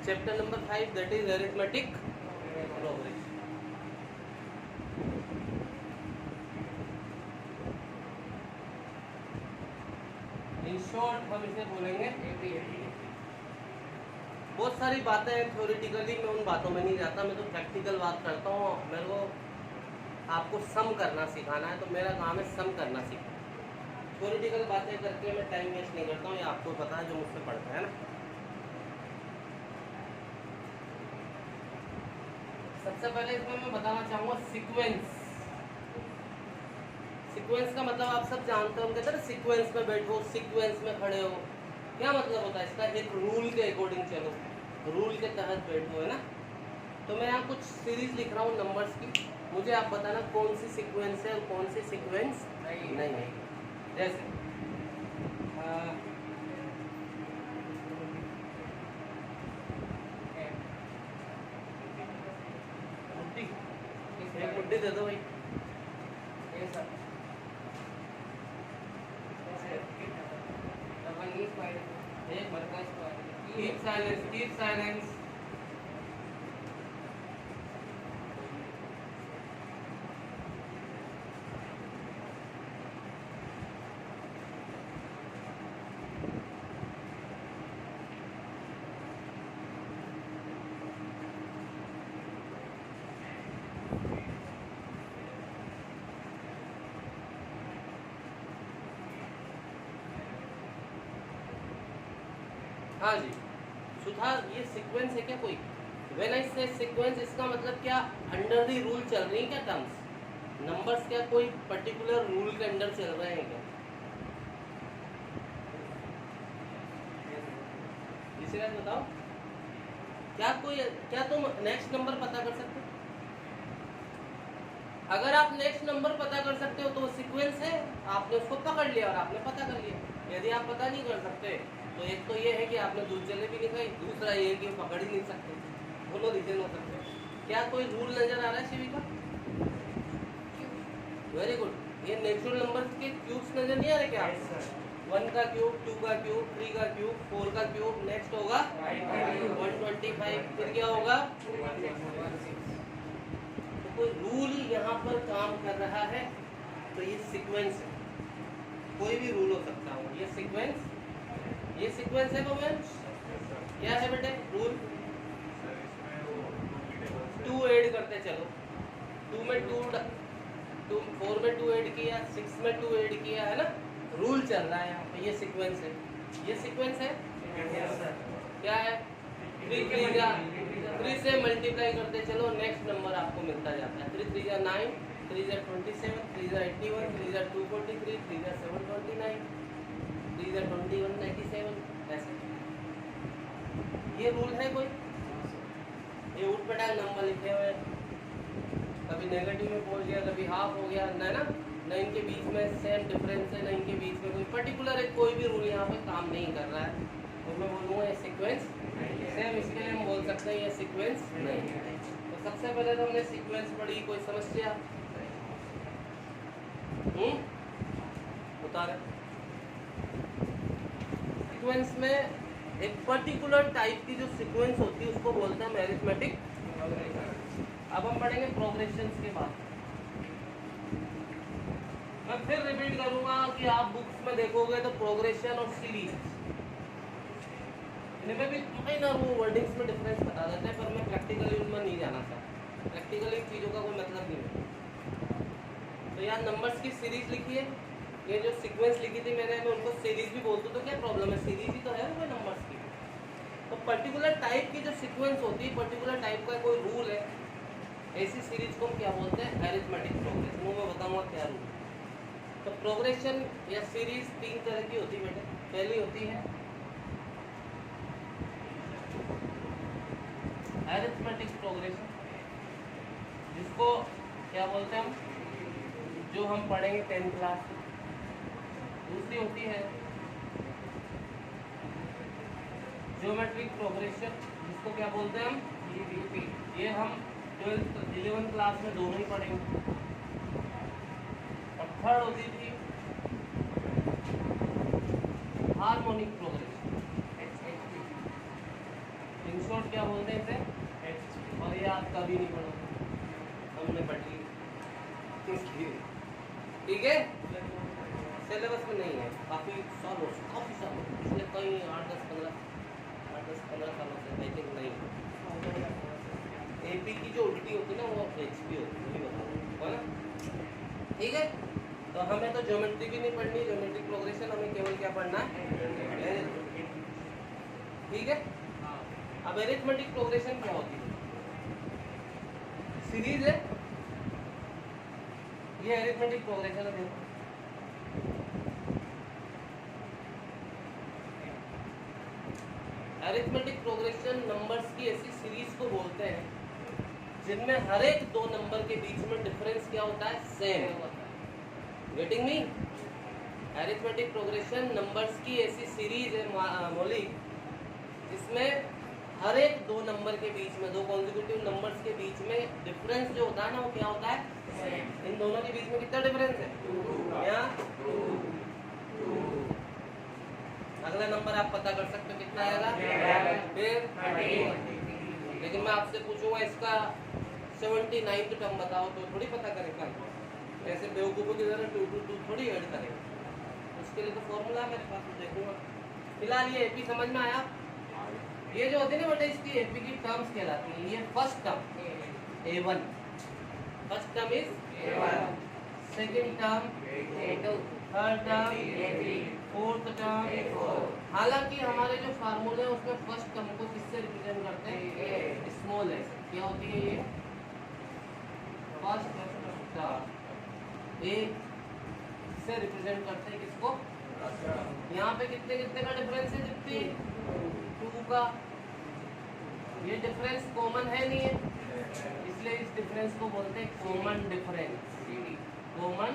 Chapter number 5 that is arithmetic progression. In short हम इसे बोलेंगे बहुत सारी बातें हैं थ्योरेटिकली, मैं उन बातों में नहीं जाता, मैं तो प्रैक्टिकल बात करता हूँ। मेरे को आपको सम करना सिखाना है, तो मेरा काम है सम करना सीखना। थ्योरेटिकल बातें करके मैं टाइम वेस्ट नहीं करता हूँ, ये आपको पता है जो मुझसे पढ़ता है ना। सबसे पहले इसमें मैं बताना चाहूँगा सीक्वेंस। सीक्वेंस का मतलब आप सब जानते हो, हम कहते हैं ना सीक्वेंस में बैठो, सीक्वेंस में खड़े हो। क्या मतलब होता है इसका? एक रूल के अकॉर्डिंग चलो, रूल के तहत बैठो, है ना। तो मैं यहाँ कुछ सीरीज लिख रहा हूँ नंबर्स की, मुझे आप बताना कौन सी सीक्वेंस है और कौन सी सीक्वेंस नहीं है। जैसे एक मुट्ठी दे दो भाई। Keep silence, keep silence. हाँ जी सुधार, ये सीक्वेंस है क्या कोई? व्हेन आई से सीक्वेंस, इसका मतलब क्या अंडर दी रूल चल रही है क्या टर्म्स? नंबर्स क्या कोई पर्टिकुलर रूल के अंडर चल रहे हैं क्या? इसी बात बताओ, क्या तुम नेक्स्ट नंबर पता कर सकते हो? अगर आप नेक्स्ट नंबर पता कर सकते हो तो वो सीक्वेंस है, आपने उसको पकड़ लिया और आपने पता कर लिया। यदि आप पता नहीं कर सकते तो एक तो ये है कि आपने दूध जलेबी नहीं खाई, दूसरा ये है कि पकड़ ही नहीं सकते, दोनों रीजन हो सकते हैं। क्या कोई रूल नजर आ रहा है शिविका? Very good. ये नेचुरल नंबर्स के क्यूब्स नजर नहीं आ रहे क्या? 1 का क्यूब, 2 का क्यूब, 3 का क्यूब, 4 का क्यूब, नेक्स्ट होगा 125, फिर क्या होगा? तो कोई रूल यहाँ पर काम कर रहा है, तो ये सीक्वेंस है। कोई भी रूल हो सकता है, ये सीक्वेंस है। मोमेंट्स क्या है बेटे? रूल 2 ऐड करते चलो, 2 में 2 4 में 2 ऐड किया, 6 में 2 ऐड किया, है ना। रूल चल रहा है यहाँ पे, ये सीक्वेंस है। ये सीक्वेंस है क्या है? 3 से मल्टीप्लाई करते चलो, नेक्स्ट नंबर आपको मिलता जाता है। 3 3 9, 3 27, 3 81, 3 243, 3 729, 3 21 97, ऐसे। ये रूल है कोई? ये उठ पटांग नंबर लिखे हुए, कभी नेगेटिव में पहुंच गया, कभी हाफ हो गया, है ना। न इनके बीच में सेम डिफरेंस है, न इनके बीच में कोई पर्टिकुलर है, कोई भी रूल यहाँ पे काम नहीं कर रहा है। तो मैं बोलूँगा ये सीक्वेंस सेम, इसके लिए हम बोल सकते हैं ये सीक्वेंस नहीं है। तो सबसे पहले तो हमने सीक्वेंस पढ़ी, कोई समस्या? उतारे। सीक्वेंस में एक पर्टिकुलर टाइप की जो सीक्वेंस होती है उसको बोलते हैं अरिथमेटिक। अब हम पढ़ेंगे प्रोग्रेशंस के बाद। मैं फिर रिपीट करूंगा कि आप बुक्स में देखोगे तो प्रोग्रेशन और सीरीज, इनमें भी कहीं ना वो वर्डिंग्स में डिफरेंस बता देते हैं, पर मैं प्रैक्टिकली उनमें नहीं जाना चाहता। प्रैक्टिकली चीज़ों का कोई मतलब नहीं है। तो यहाँ नंबर्स की सीरीज लिखी है, ये जो सीक्वेंस लिखी थी मैंने, मैं उनको सीरीज भी बोलती तो क्या प्रॉब्लम है? सीरीज ही तो है वो नंबर्स की। तो पर्टिकुलर टाइप की जो सीक्वेंस होती है, पर्टिकुलर टाइप का कोई रूल है, ऐसी सीरीज को हम क्या बोलते हैं? Arithmetic progression. वो मैं बताऊंगा क्या रूल। तो प्रोग्रेशन या सीरीज 3 तरह की होती है बेटे। पहली होती है अरिथमेटिक प्रोग्रेशन, जिसको क्या बोलते हैं हम, जो हम पढ़ेंगे 10th क्लास में। दूसरी होती है ज्योमेट्रिक प्रोग्रेशन, जिसको क्या बोलते हैं हम? ये हम 12th 11th क्लास में दोनों ही पढ़ेंगे। और थर्ड होती थी हार्मोनिक प्रोग्रेशन। इन शॉर्ट क्या बोलते हैं इसे, और ये आप कभी नहीं पढ़ोगे, हमने पढ़ ली, ठीक है। सिलेबस में नहीं है, काफ़ी सालों पिछले कई 8-10-15 सालों से आई थिंक नहीं है। AP की जो उल्टी होती है ना वो HP होती है, है ना, ठीक है। तो हमें तो ज्योमेट्री भी नहीं पढ़नी, ज्योमेट्रिक प्रोग्रेशन, हमें केवल क्या पढ़ना है, ठीक है। अब एरिथमेटिक प्रोग्रेशन क्या होती है, सीरीज है, ये एरिथमेटिक प्रोग्रेशन है। देखो एरिथमेटिक प्रोग्रेशन नंबर्स की ऐसी सीरीज को बोलते हैं जिनमें हर एक दो नंबर के बीच में डिफरेंस क्या होता है, सेम होता है। Getting me? Arithmetic progression numbers की ऐसी सीरीज है मौली जिसमें हर एक दो नंबर के बीच में, दो कॉन्जिक्यूटिव नंबर्स के बीच में डिफरेंस जो होता है ना वो क्या होता है, इन दोनों के बीच में कितना डिफरेंस है, यहाँ अगला नंबर आप पता कर सकते हो कितना आएगा, फिर लेकिन मैं आपसे पूछूंगा इसका 79 टर्म बताओ तो थोड़ी पता करेगा, ऐसे बेवकूफ़ों की तरह 2 2 2 थोड़ी ऐड करेगा, उसके लिए तो फॉर्मूला मेरे पास देखूंगा। फिलहाल ये एपी समझ में आया, ये जो होती है ना बेटा इसकी एपी की टर्म्स कहलाती है। ये first term A1, first term is A1, second term A2, third term A3, fourth term A4। हालांकि हमारे जो फार्मूले हैं उसमें फर्स्ट टर्म को किससे रिप्रेजेंट करते हैं, स्मॉल एस। क्या होती है ये, फर्स्ट टर्म ए से रिप्रेजेंट करते हैं किसको, यहाँ पे कितने कितने का डिफरेंस है, जितनी 2 का, ये डिफरेंस कॉमन है नहीं है, इसलिए इस डिफरेंस को बोलते हैं कॉमन डिफरेंस, कॉमन,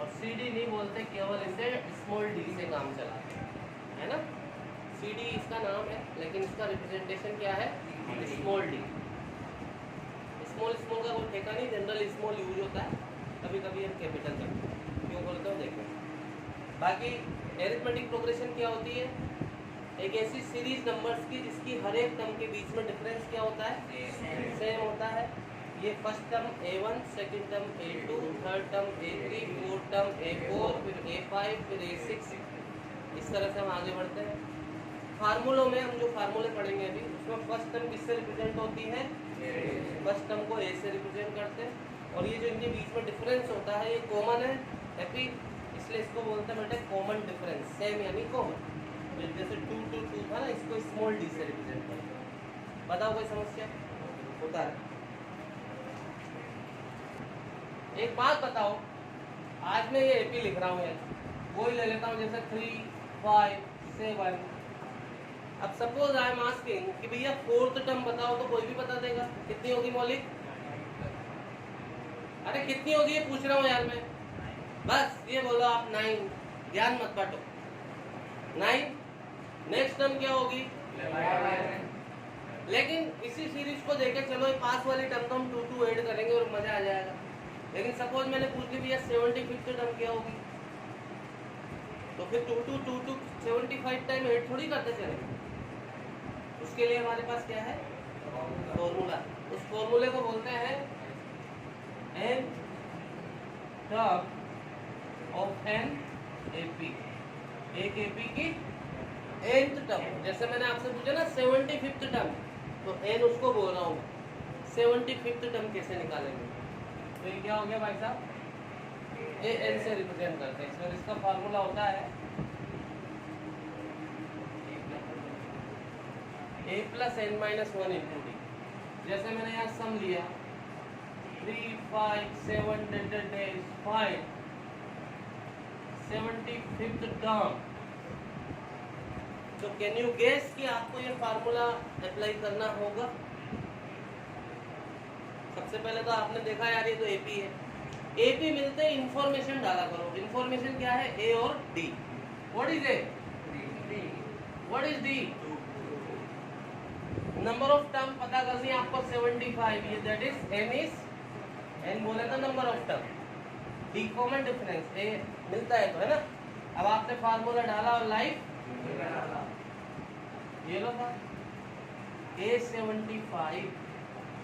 और CD नहीं बोलते, केवल इसे स्मॉल d से काम चलाते हैं, है ना। CD इसका नाम है लेकिन इसका रिप्रेजेंटेशन क्या है, स्मॉल d। स्मॉल स्मॉल का कोई ठेका नहीं, जनरल स्मॉल यूज होता है, कभी कभी हम कैपिटल करते हैं, क्यों बोलते हो देखें। बाकी एरिथमेटिक प्रोग्रेशन क्या होती है, एक ऐसी सीरीज नंबर्स की जिसकी हर एक टर्म के बीच में डिफरेंस क्या होता है, सेम होता है। ये first term A1, second term A2, third term A3, fourth term A4, फिर A5, फिर A6, इस तरह से हम आगे बढ़ते हैं। फार्मूलों में हम जो फार्मूले पढ़ेंगे अभी उसमें फर्स्ट टर्म किससे रिप्रेजेंट होती है, फर्स्ट टर्म को A से रिप्रेजेंट करते हैं, और ये जो इनके बीच में डिफरेंस होता है ये कॉमन है, हैप्पी, इसलिए इसको बोलते हैं बेटे कॉमन डिफरेंस, सेम यानी कॉमन। जैसे 2 2 2 था ना, इसको स्मॉल d से रिप्रेजेंट करते हैं। बताओ कोई समस्या होता है? एक बात बताओ, आज मैं ये एपी लिख रहा हूँ यार, वही ले लेता हूँ जैसे 3 5 7। अब सपोज आई एम आस्किंग कि भैया फोर्थ टर्म बताओ, तो कोई भी बता देगा कितनी होगी मौलिक, अरे कितनी होगी ये पूछ रहा हूँ यार मैं, बस ये बोलो आप 9, ज्ञान मत बांटो, 9। नेक्स्ट टर्म क्या होगी, 11। लेकिन इसी सीरीज को देखे चलो पास वाली टर्म तो हम 2 2 ऐड करेंगे और मजा आ जाएगा। लेकिन सपोज मैंने पूछ ली भैया 75th टर्म क्या होगी, तो फिर 2 2 2 2 75 टाइम ऐड थोड़ी करते चलेंगे, उसके लिए हमारे पास क्या है, फॉर्मूला। उस फॉर्मूले को बोलते हैं n term of n AP, एक AP की nth टर्म। जैसे मैंने आपसे पूछा ना 75th टर्म, तो n उसको बोल रहा हूँ, 75th टर्म कैसे निकालेंगे, तो ये क्या हो गया भाई साहब, ये n से रिप्रेजेंट करते हैं, इसमें इसका फार्मूला होता है a + n - 1 × d। जैसे मैंने यहाँ सम लिया 3 5 7 5 75th टर्म, तो कैन यू गेस कि आपको ये फार्मूला अप्लाई करना होगा। सबसे पहले तो आपने देखा यार ये तो एपी है, एपी मिलते ही इंफॉर्मेशन डाला करो। इंफॉर्मेशन क्या है, ए और d. What is a, what is d, number of term पता करनी है आपको 75, ये that is n, is n बोला था number of term, d common difference, a मिलता है तो है ना। अब आपने फार्मूला डाला और लाइफ ये लो था A75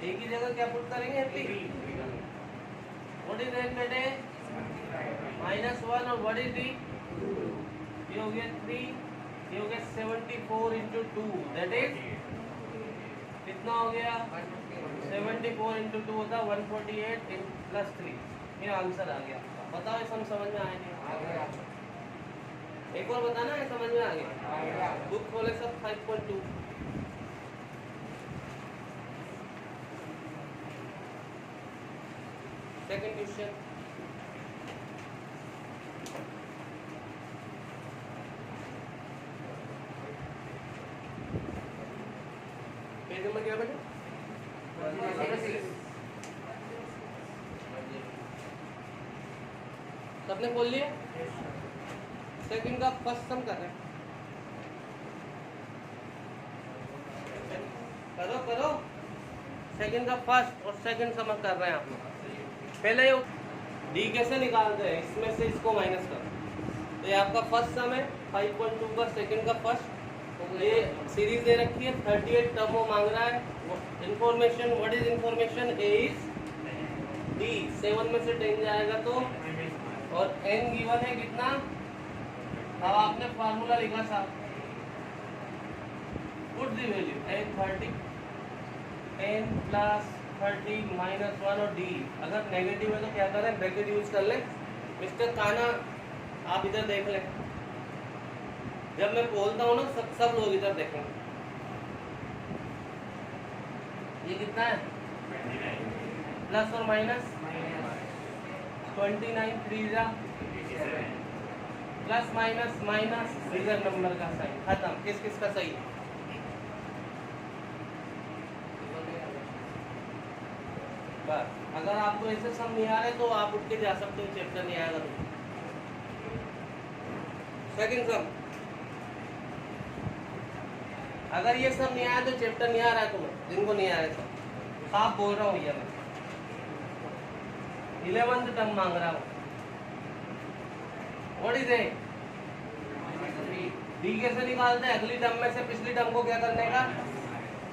ए की जगह क्या पुट करेंगे पी। व्हाट इज दैट बेटे -1 और व्हाट इज डी ये हो गया 3 ये हो गया 74 into 2 दैट इज कितना हो गया 74 into 2 होता 148 + 3 ये आंसर आ गया। बताओ ये समझ में आया नहीं? एक और बताना है समझ में आ गया? बुक खोले सब 5.2 सेकंड क्वेश्चन पेज नंबर क्या बेटा? सबने खोल लिया? सेकंड का फर्स्ट सम कर रहे हैं। करो सेकंड का फर्स्ट और सेकंड सम कर रहे हैं आप लोग। पहले डी कैसे निकालते हैं इसमें से इसको माइनस कर। तो ये आपका फर्स्ट सम है 5.2 का सेकंड का फर्स्ट। ये सीरीज दे रखी है 38 टर्म वो मांग रहा है। Information what is information A is D 7 में से 10 जाएगा तो और n गिवन है कितना। अब आपने फार्मूला लिखा साहब put the value n 30 n + 30 -1 और d अगर नेगेटिव है तो क्या करें ब्रैकेट यूज कर लें। मिस्टर काना आप इधर देख लें। जब मैं बोलता हूँ ना सब लोग इधर देखेंगे। ये कितना है प्लस और minus 29 3 plus minus minus bigger number का साइन खत्म। किस किस का सही है? बस अगर आपको ऐसे सम नहीं आ रहे तो आप उठ के जा सकते हो। चैप्टर नहीं आएगा तो सेकंड सम अगर ये सब नहीं आया तो चैप्टर नहीं आ रहा है तुम्हें जिनको नहीं आ रहा सब साफ बोल रहा हूँ। भैया मैं 11th टर्म मांग रहा हूँ। व्हाट इज इट डी कैसे निकालते हैं? अगली टर्म में से पिछली टर्म को क्या करने का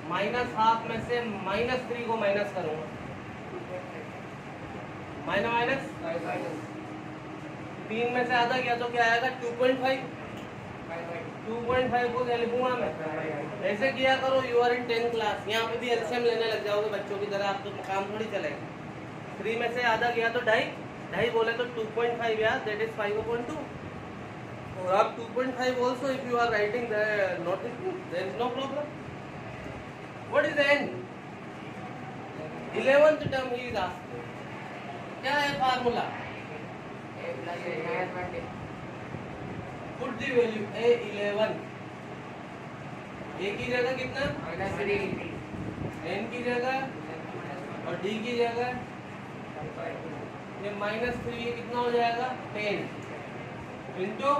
-½ में से -3 को माइनस करूंगा। माइनस 3 में से आधा किया तो क्या आएगा 2.5 को क्या लिखूंगा मैं ऐसे किया करो। You are in 10th class यहाँ पे भी एलसीएम लेने लग जाओगे बच्चों की तरह। आप तो काम थोड़ी चलेगा। 3 में से आधा किया तो 2.5 बोले तो 2.5 यार दैट इज 5/2 और आप 2.5 also if you are writing the notice there is no problem. What is the n? 11th term he is asking. क्या है formula? Put the value A11 A की जगह कितना n की जगह और d की जगह ये -3 ये कितना हो जाएगा 10 इंटू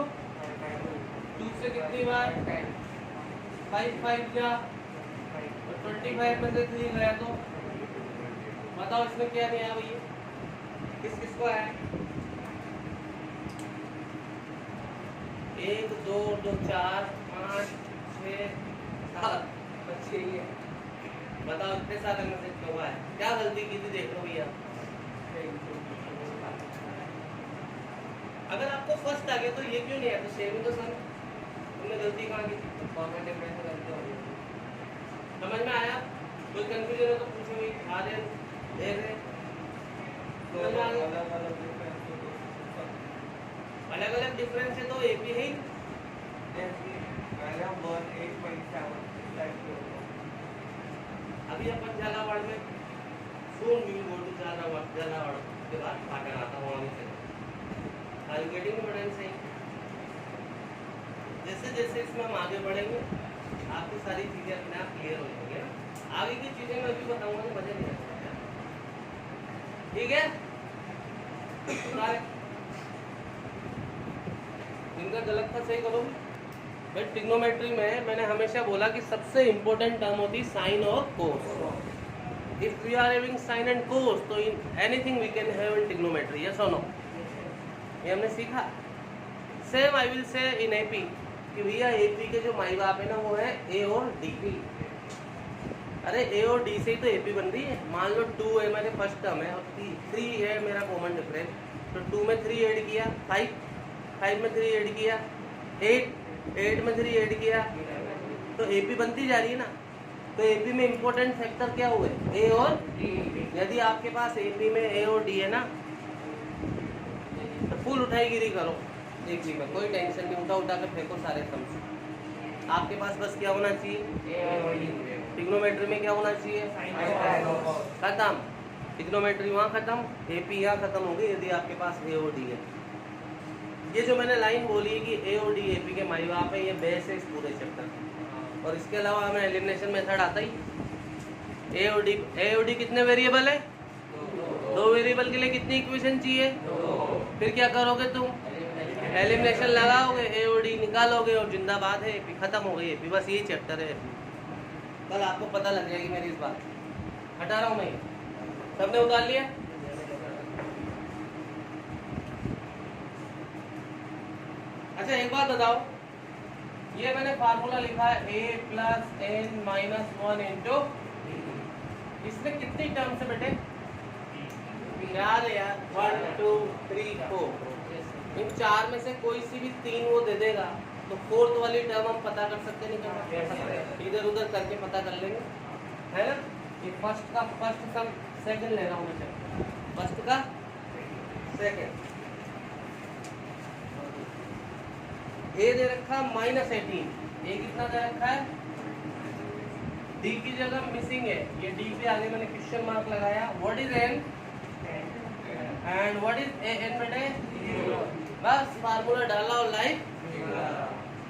2 से कितनी बार 5 जा और 25 में से 3 गया तो बताओ इसमें क्या नहीं आया भैया? किस किस को आया? 1 2 4 5 6 7 बच्चे ही है। बताओ इतने सारे में से क्यों आया? क्या गलती की थी देख लो भैया। अगर आपको फर्स्ट आ गया तो ये क्यों नहीं आया? तो सेम तो सर तुमने गलती कहाँ की थी? फॉर्मेट डिफरेंस में गलती हो गई। समझ में आया? कोई कंफ्यूजन है तो पूछो भाई। आ रहे देख रहे समझ में आ गया? अलग अलग डिफरेंस है तो एक भी है ही। अभी अपन झालावाड़ में सोन वी गो टू झालावाड़ के बाद पाटन आता हूँ वहाँ से। Are you getting what I'm saying? जैसे जैसे इसमें हम आगे बढ़ेंगे आपकी सारी चीजें अपने आप क्लियर हो जाएंगे। आगे की चीजें मैं अभी बताऊंगा तो मजा नहीं आता। ठीक है? इनका गलत था सही करो। भाई ट्रिग्नोमेट्री में मैंने हमेशा बोला कि सबसे इम्पोर्टेंट टर्म होती है साइन और cos. If we are having sine and cos तो in anything we can have in trigonometry. Yes और नो? ये हमने सीखा। Same I will say in AP कि भैया एपी के जो माई बाप है ना वो है ए और डी। अरे ए और डी से ही तो एपी बन रही है। मान लो 2 है मेरे फर्स्ट टर्म है और 3 है मेरा कॉमन डिफरेंस, तो 2 में 3 ऐड किया 5 में 3 ऐड किया 8 में 3 ऐड किया, तो एपी बनती जा रही है ना। तो एपी में इंपॉर्टेंट फैक्टर क्या हुए, ए और डी। यदि आपके पास एपी में ए और डी है ना तो फुल उठाईगिरी करो एक भी में, कोई टेंशन नहीं, उठा के फेंको सारे सम्स। आपके पास बस क्या होना चाहिए, ट्रिग्नोमेट्री में क्या होना चाहिए, खत्म। ट्रिग्नोमेट्री वहाँ खत्म, एपी यहाँ खत्म हो गई यदि आपके पास ए और डी है। ये जो मैंने लाइन बोली है कि ए और डी एपी के माई बाप है, ये बेस है इस पूरे चैप्टर। और इसके अलावा हमें एलिमिनेशन मेथड आता ही। ए और डी कितने वेरिएबल है, 2 वेरिएबल के लिए कितनी इक्वेशन चाहिए, फिर क्या करोगे तुम, एलिमिनेशन लगाओगे, ए और डी निकालोगे और जिंदाबाद है एपी, खत्म हो गई एपी। बस ये चैप्टर है एपी। कल आपको पता लग जाएगी मेरी इस बात। हटा रहा हूँ मैं, सबने उतार लिया। अच्छा एक बात बताओ, ये मैंने फार्मूला लिखा है a plus n minus 1 into, इसमें कितनी टर्म्स है बेटे, यार 1 2 3 4। इन 4 में से कोई सी भी 3 वो दे देगा तो 4th वाली टर्म हम पता कर सकते नहीं, क्या इधर उधर करके पता कर लेंगे, है ना। ये फर्स्ट का फर्स्ट सम सेकंड ले रहा हूँ मैं, फर्स्ट का सेकंड। ए दे रखा -18, ए कितना दे रखा है, डी की जगह मिसिंग है, ये डी पे आगे मैंने क्वेश्चन मार्क लगाया। What is n and what is a n बेटे, बस फार्मूला डाला और लाइक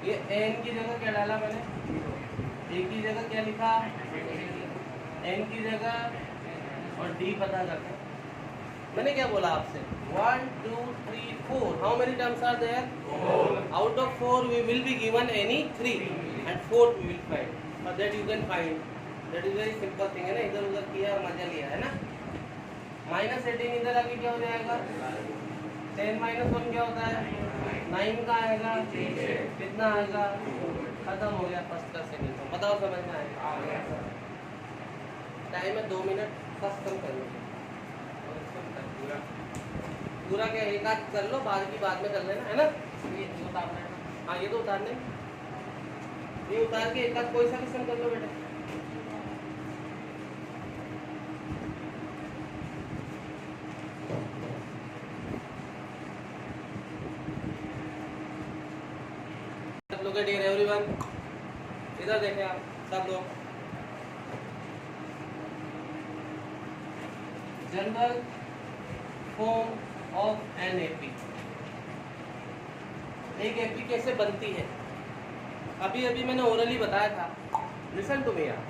ये एन की जगह क्या डाला मैंने, ए की जगह क्या लिखा, एन की जगह और डी पता करना। मैंने क्या बोला आपसे, 1 2 3 4, how many terms are there, out of 4 we will be given any 3 and 4th we will find, और that you can find, that is very simple thing है ना। इधर उधर किया मजा लिया है ना। -18 इधर आके क्या हो जाएगा, 10 - 1 क्या होता है 9 का आएगा, कितना आएगा, खत्म हो गया फर्स्ट का सेकंड का। बताओ समझ में आएगा। टाइम है 2 मिनट, फर्स्ट कम कर लो पूरा क्या, एक आध कर लो, बाद की बाद में कर लेना, है ना। हाँ ये तो उतारने, ये उतार के एक आध कोई सा क्वेश्चन कर लो बेटा। look at here everyone, इधर देखें आप सब लोग। General form of an AP, एक एपी कैसे बनती है, अभी अभी मैंने ओरली बताया था। लिसन टू मी यार,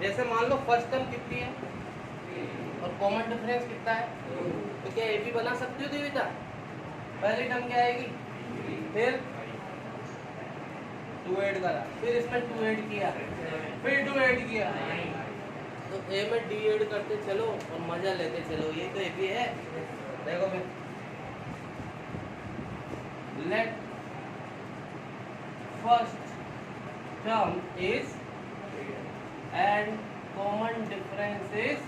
जैसे मान लो फर्स्ट टर्म कितनी है और कॉमन डिफरेंस कितना है, तो क्या एपी बना सकती हो देविता। पहली टर्म क्या आएगी, फिर 2 ऐड करा, फिर इसमें 2 ऐड किया, फिर 2 ऐड किया, तो ए में डी ऐड करते चलो और मजा लेते चलो, ये तो एपी है। देखो फिर, let first term is and common difference is,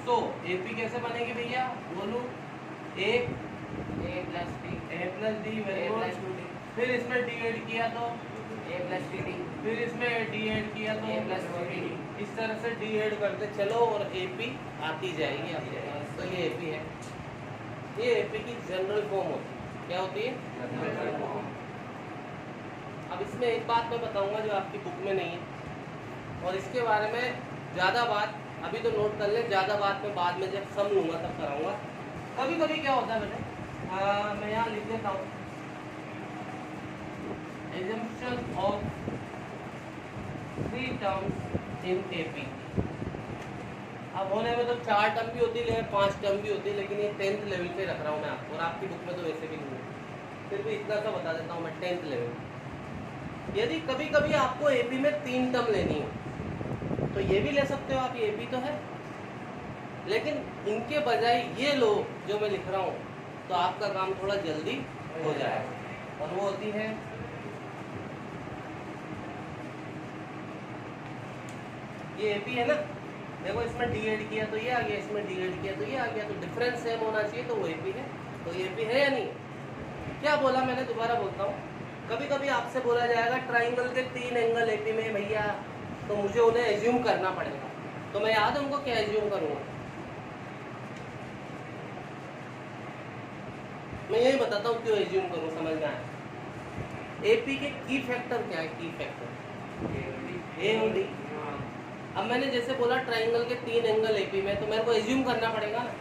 so AP कैसे बनेगी भैया बोलो, ए प्लस डी, फिर इसमें डी ऐड किया तो a प्लस डी, फिर इसमें डी ऐड किया तो a प्लस डी, इस तरह से डी ऐड करते चलो और एपी आती जाएगी आप जाएगी। तो ये एपी है, ये एपी की जनरल फॉर्म होती है। क्या होती है जनरल फॉर्म। अब इसमें एक बात मैं बताऊंगा जो आपकी बुक में नहीं है, और इसके बारे में ज़्यादा बात अभी तो नोट कर ले, ज़्यादा बात मैं बाद में जब सम लूँगा तब कराऊंगा। कभी कभी क्या होता है बेटे, मैं यहाँ लिख देता हूँ, assumption of 3 terms in AP। अब होने में तो 4 टर्म भी होती है, 5 टर्म भी होती है, लेकिन ये 10th लेवल पे रख रहा हूँ मैं आपको, और आपकी बुक में तो वैसे भी नहीं है, फिर भी इतना सा बता देता हूँ मैं 10th लेवल। यदि कभी कभी आपको AP में 3 टर्म लेनी हो तो ये भी ले सकते हो आप, ये AP तो है, लेकिन इनके बजाय ये लो जो मैं लिख रहा हूँ, तो आपका काम थोड़ा जल्दी हो जाएगा। और वो होती है ये एपी है ना, देखो इसमें डी ऐड किया तो ये आ गया, इसमें डी ऐड किया तो ये आ गया, तो डिफरेंस सेम होना चाहिए, तो वो एपी है। तो ये एपी है या नहीं? क्या बोला मैंने, दोबारा बोलता हूँ। कभी कभी आपसे बोला जाएगा ट्राइंगल के 3 एंगल एपी में भैया, तो मुझे उन्हें एज्यूम करना पड़ेगा। तो मैं याद उनको क्या एज्यूम करूँगा, मैं यही बताता हूँ क्यों एज्यूम करूँ, समझ में आया। एपी के की फैक्टर क्या है, की फैक्टर ए और डी। अब मैंने जैसे बोला ट्राइंगल के 3 एंगल एपी में, तो मेरे को एज्यूम करना पड़ेगा ना।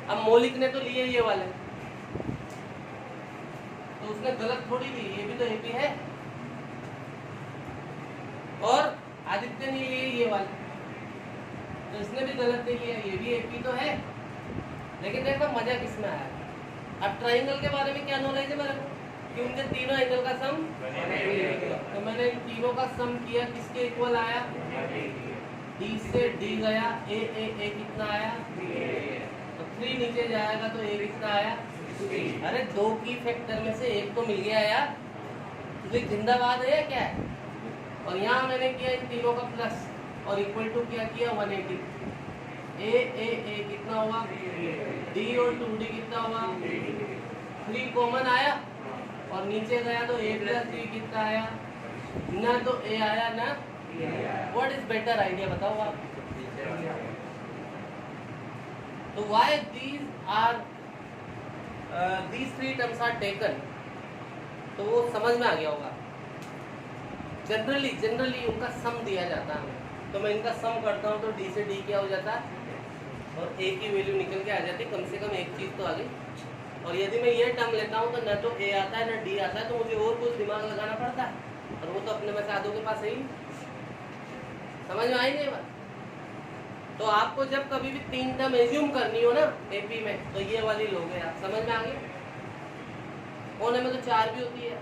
अब मौलिक ने तो लिए ये वाले, तो उसने गलत थोड़ी ली, ये भी तो एपी है। और आदित्य ने लिए ये वाले, तो इसने भी गलत नहीं लिया, ये भी एपी तो है। लेकिन देखो मजा किसमें आया। अब ट्राइंगल के बारे में क्या नॉलेज है मेरे को, कि उनके तीनों एंगल का सम, तो मैंने इन तीनों का सम किया, किसके इक्वल आया, डी से डी गया, ए कितना आया, तो 3 नीचे जाएगा तो ए कितना आया। अरे 2 की फैक्टर में से एक तो मिल गया यार, तो जिंदाबाद है क्या है। और यहाँ मैंने किया इन तीनों का प्लस, और इक्वल टू क्या किया 180। ए कितना हुआ, डी और 2d कितना हुआ, 3 कॉमन आया, और नीचे गया तो a प्लस डी कितना आया, ना तो a आया ना। व्हाट इज बेटर आइडिया बताओ आप। तो why these 3 terms are taken, तो वो समझ में आ गया होगा। जनरली उनका सम दिया जाता है, तो मैं इनका सम करता हूँ तो d से d क्या हो जाता है, और a की वैल्यू निकल के आ जाती है, कम से कम एक चीज़ तो आ गई। और यदि मैं ये टर्म लेता हूँ तो न तो a आता है न d आता है, तो मुझे और कुछ दिमाग लगाना पड़ता है, और वो तो अपने में से आधों के पास है ही। समझ में आई नहीं बात। तो आपको जब कभी भी 3 टर्म एज्यूम करनी हो ना एपी में, तो ये वाली लोगे आप, समझ में आ गया। होने में तो 4 भी होती है,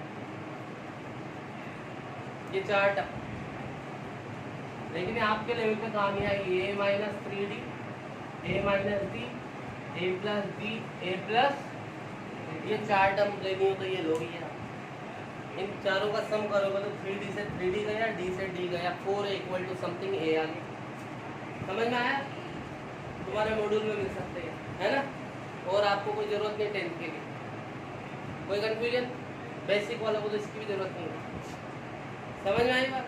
ये 4 टर्म, लेकिन आपके लेवल पे काम ही आएगी। a minus 3d, a minus d, a plus d, a plus, ये 4 टर्म लेनी हो तो ये लो ही। इन चारों का सम करोगे तो 3d से 3d गया, d से d गया, 4 इक्वल टू समथिंग a आ गया। समझ में आया। तुम्हारे मॉड्यूल में मिल सकते हैं, है ना। और आपको कोई जरूरत नहीं 10th के लिए, कोई कंफ्यूजन, बेसिक वालों को तो इसकी भी जरूरत नहीं है। समझ में आई बात।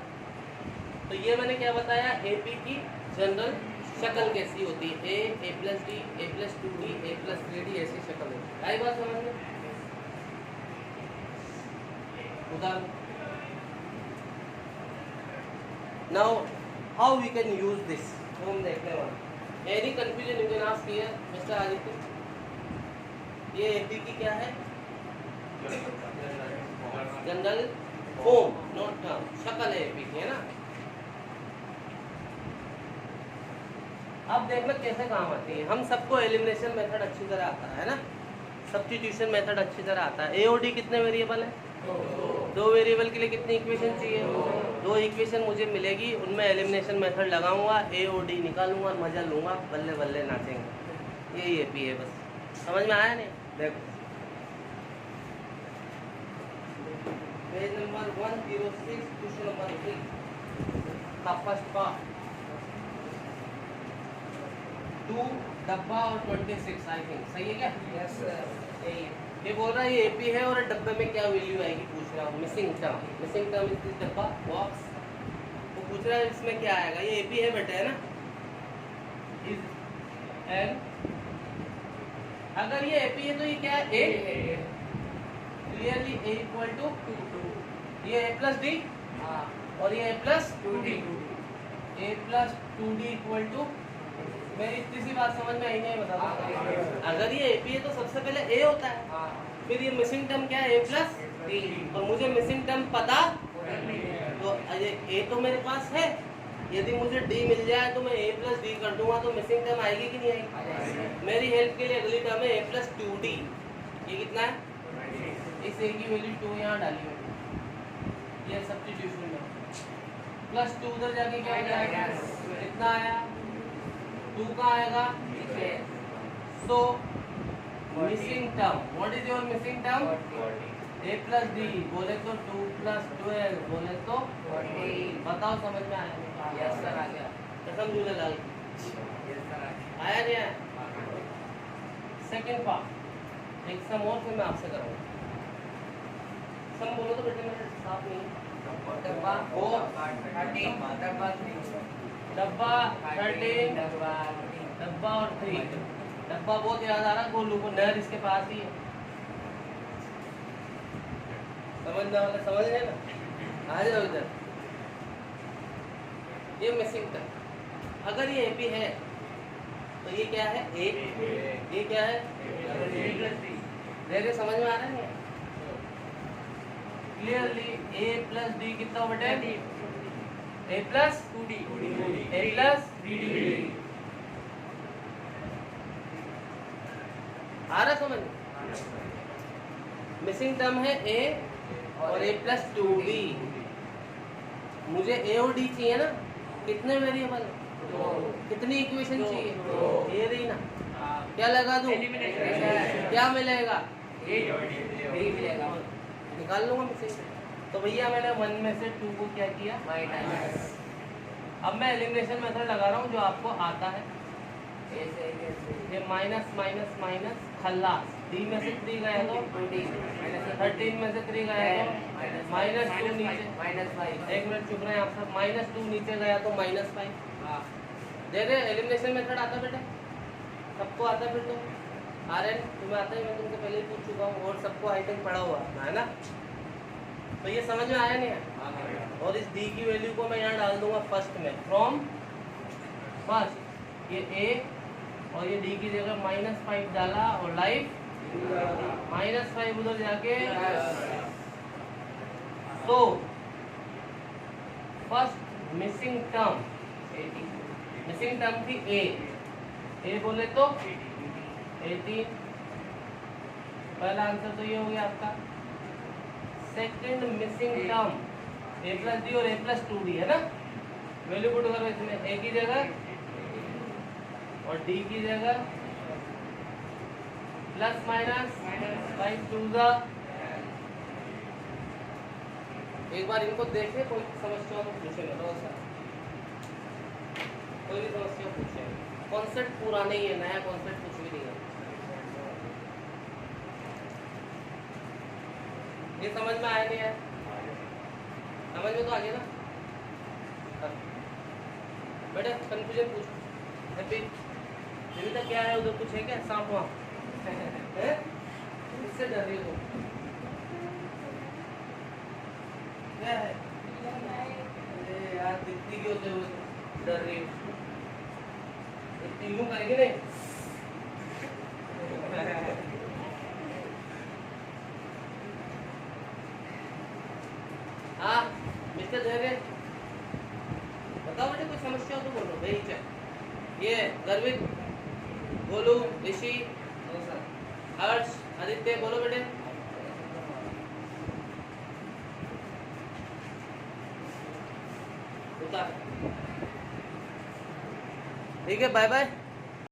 तो ये मैंने क्या बताया, एपी की जनरल शक्ल कैसी होती है, a plus D, a plus 2d, a plus 3d, ऐसी शक्ल होती है। आई बात समझ में। Now how we can use this, हम देखने वाले। Any confusion you can ask here, Mr. Aditya। ये एपी की क्या है, जनरल फॉर्म, नॉट टर्म, शक्ल है एपी की, है ना। अब देखना कैसे काम आती है। हम सबको एलिमिनेशन मेथड अच्छी तरह आता है ना, सब्स्टिट्यूशन मेथड अच्छी तरह आता है। ए और डी कितने वेरिएबल है, 2 वेरिएबल के लिए कितनी इक्वेशन चाहिए, 2 इक्वेशन मुझे मिलेगी, उनमें एलिमिनेशन मेथड लगाऊंगा, ए और डी निकालूंगा और मजा लूंगा, बल्ले बल्ले नाचेंगे। यही एपी है बस। समझ में आया नहीं। देखो पेज नंबर 106, क्वेश्चन नंबर 3 का फर्स्ट पार्ट, 2 डब्बा और 26 आई थिंक, सही है क्या। यस सर, सही है। ये बोल रहा है ये एपी है और डब्बे में क्या वैल्यू आएगी पूछ रहा हूँ। मिसिंग टर्म इज दिस डब्बा बॉक्स, वो पूछ रहा है इसमें क्या आएगा। ये एपी है बेटा, है ना। इज एन, अगर ये एपी है तो ये क्या है, a, clearly a equal to 2, ये ए प्लस डी, और ये a plus 2d, a plus 2d equal to, मेरी इतनी सी बात समझ में आई नहीं, बता। अगर ये एपी है तो सबसे पहले ए होता है, फिर ये मिसिंग टर्म क्या है, ए प्लस डी, और मुझे मिसिंग टर्म पता, तो ए तो मेरे पास है, यदि मुझे डी मिल जाए तो मैं ए प्लस डी कर दूंगा, तो मिसिंग टर्म आएगी कि नहीं आएगी। मेरी हेल्प के लिए अगली टर्म है ए प्लस 2d, ये कितना है, इस ए की वैल्यू 2 यहाँ डाली हुई, ये सब्स्टिट्यूशन में, प्लस 2 उधर जाके क्या हो जाएगा, कितना आया, 2 का आएगा। So missing term, what is your missing term, a plus d, बोले तो 2 प्लस 12, बोले तो 14। बताओ समझ में आया। यस सर, आ गया। कसम झूलेलाल आया नहीं आया। सेकंड पार्ट एक सम और फिर मैं आपसे करूँगा। सम बोलो तो बेटे मेरे साथ नहीं है। डब्बा और 13 डब्बा 3 डब्बा 13 डब्बा और 3 डब्बा बहुत याद आ रहा गोलू को, नहर इसके पास ही है। समझना वाला समझ गए ना, आ जाओ इधर। ये मिसिंग टर्म, अगर ये एपी है तो ये क्या है ए, ये क्या है देखिए समझ में आ रहा है क्लियरली। ए प्लस डी कितना हो बेटे, ए plus 2d a plus 3d आ रहा समझ। मिसिंग टर्म है ए और ए प्लस 2d। मुझे ए और डी चाहिए ना, कितने वेरिएबल, कितनी इक्वेशन चाहिए, ये रही ना, क्या लगा दूं, क्या मिलेगा, निकाल लूंगा मिसिंग। तो भैया मैंने 1 में से 2 को क्या किया, अब मैं एलिमिनेशन मेथड लगा रहा हूँ जो आपको आता है। ये माइनस माइनस माइनस खल्लास, डी में से 3 गया तो 13 में से 3 गया तो -2 नीचे, एक मिनट चुप रहे आप सब, -2 नीचे गया तो -5 दे रहे। एलिमिनेशन मेथड आता बेटे, सबको आता फिर तो RN तुम्हें आता है, मैं तुमसे पहले ही पूछ चुका हूँ और सबको आइटम पढ़ा हुआ है ना। तो ये समझ में आया नहीं है। और इस D की वैल्यू को मैं यहाँ डाल दूंगा फर्स्ट में, फ्रॉम फर्स्ट ये A और ये D की जगह -5 डाला और लाइफ -5 उधर जाके। तो फर्स्ट मिसिंग टर्म थी A बोले तो 18। पहला आंसर तो ये हो गया आपका। Second missing term A plus d और A प्लस 2d है ना, वैल्यू पुट करो इसमें, A की जगह और D की जगह प्लस माइनस 5 2 जा। एक बार इनको देखे, कोई समस्या हो तो पूछे ना, कोई भी समस्या पूछे। कॉन्सेप्ट पूरा नहीं है, नया कॉन्सेप्ट कुछ भी नहीं है। ये समझ में आया नहीं है, समझ में तो आ गया ना बेटा। कंफ्यूजन पूछ हैप्पी अभी तक क्या है, उधर कुछ है क्या, सांप वहाँ इससे डर रही हो क्या है? अरे यार दिखती क्यों डर रही हो, यूं करेंगे नहीं। हाँ मिस्टर धैर्य बताओ बेटे, कोई समस्या हो तो बोलो भाई। ये गर्वित, गोलू, ऋषि, हर्ष, आदित्य बोलो बेटे। ठीक है, बाय बाय।